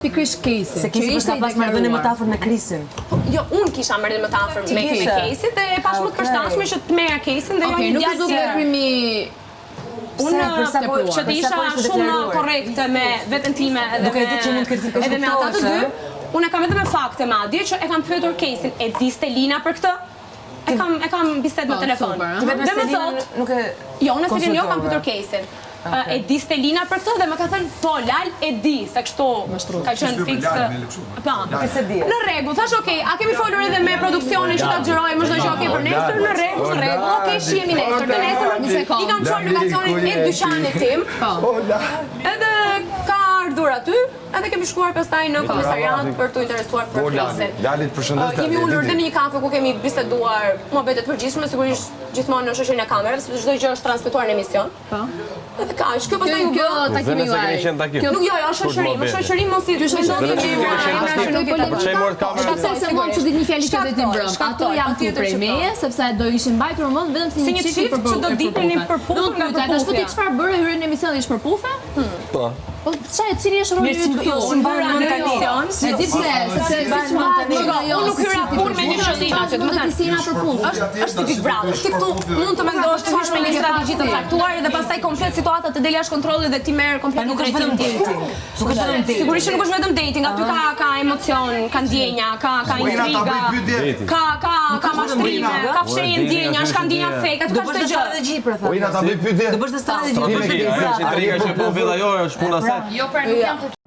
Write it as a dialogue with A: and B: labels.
A: Pikërisht Kesi.
B: Se Kesi për ka pas marrëdhënie më të afërt me Krisin.
C: Jo, unë kisha marrëdhënie më të afërt me Kesin dhe e pash më të përshtatshme që të merja Kesin dhe jo një djalë
A: nuk veprimi.
C: Unë që të isha shumë korrekte me veten time edhe me ata të dy, unë e kam edhe me fakte madje që e kam pyetur Kesin, e di Stelina për këtë? E kam bisedë në telefon.
B: Dhe me Stelinën nuk e
C: Jo, në Stelinë jo kam pyetur Kesin. E di Stelina për këtë dhe më ka thënë po, Lal e di, se kështu ka qenë fiks. Në rregull, thash okej, a kemi folur edhe me produksionin që ta xhirojmë çdo gjë okej për nesër, në rregull, okej, shihemi nesër. Të nesër i kam çuar lokacionin në dyqanin tim. Edhe ka ardhur aty, edhe kemi shkuar pastaj në komisariat për të interesuar për Krisin.
D: Lalit përshëndes.
C: Jemi ulur në një kafe ku kemi biseduar mohabete të përgjithshme, sigurisht gjithmonë në shoqërinë e kamerave, sepse çdo gjë është transmetuar në emision. Edhe kaq, kjo pastaj u bë
A: takimi juaj.
C: Nuk jo, shoqëri mos i ndodhi
A: Se mund të ditë një fjalë që vetë mbrëm. Ato janë këtu prej meje, sepse do ishin mbajtur mend vetëm si një çift
C: që do ditnin për pufë nga
A: pufë. Ashtu ti çfarë bëre hyrën në emision ish për pufë?
D: Po.
A: Po çfarë cili është roli yt këtu?
C: Në emision.
A: E di pse, sepse
C: unë nuk hyra punë me një qëllim aty, do të thënë
A: pisina për punë.
C: Është Big Brother. Ti këtu mund të mendosh të hysh me një strategji të caktuar dhe pastaj komplet situata të del jashtë kontrollit dhe ti merr komplet
B: nuk është vetëm dating. Nuk është vetëm dating.
C: Sigurisht që nuk është vetëm dating, aty ka emocion, ka ndjenja, ka intriga, ka mashtrime, ka fshehje ndjenja, është ka ndjenja fake, aty ka çdo gjë.
B: Strategji për thënë.
D: Po ina ta bëj pyetje.
B: Do bësh strategji.
D: Intriga që po vjen ajo është puna se.
A: Jo, nuk jam